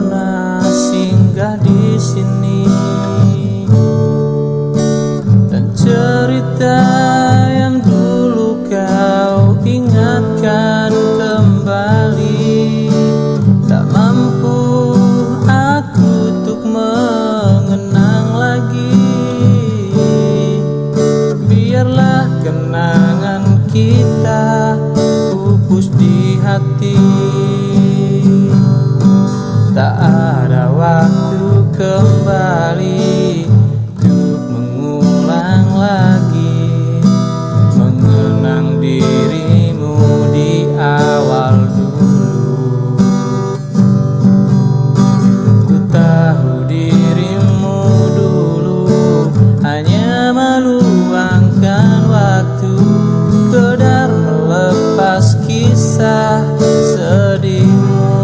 pernah singgah di sini, dan cerita yang dulu kau ingatkan kembali. Tak mampu aku untuk mengenang lagi. Biarlah kenangan kita pupus di hati. Tak ada waktu kembali untuk mengulang lagi, mengenang dirimu di awal dulu. Ku tahu dirimu dulu hanya meluangkan waktu, sekedar melepas kisah sedihmu.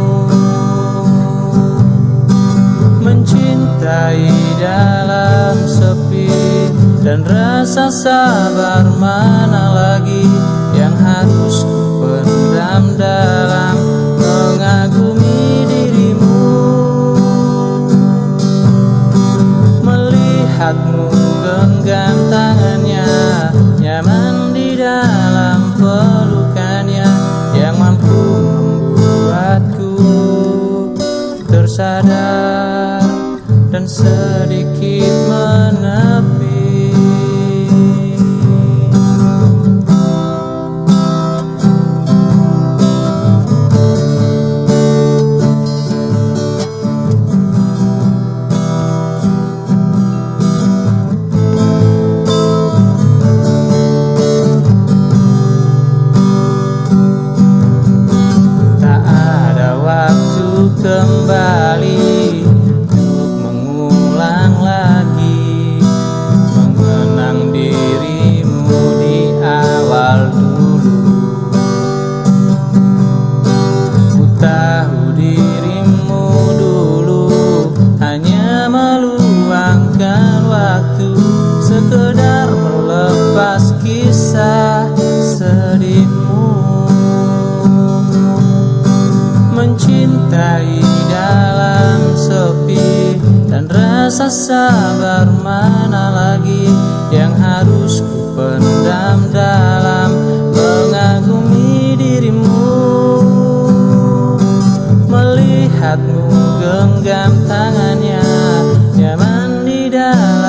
Mencintai dalam sepi dan rasa sabar mana lagi yang harus ku pendam dalam mengagumi dirimu. Melihatmu genggam tangannya, nyaman di dalam pelukannya, yang mampu membuatku tersadar dan sedikit menepi. Tak ada waktu kembali untuk mengulang lagi, mengenang dirimu di awal dulu. Ku tahu dirimu dulu hanya meluangkan waktu, sekedar melepas kisah sedihmu. Mencintai dalam sepi dan rasa sabar mana lagi yang harus ku pendam dalam mengagumi dirimu. Melihatmu genggam tangannya, nyaman di dalam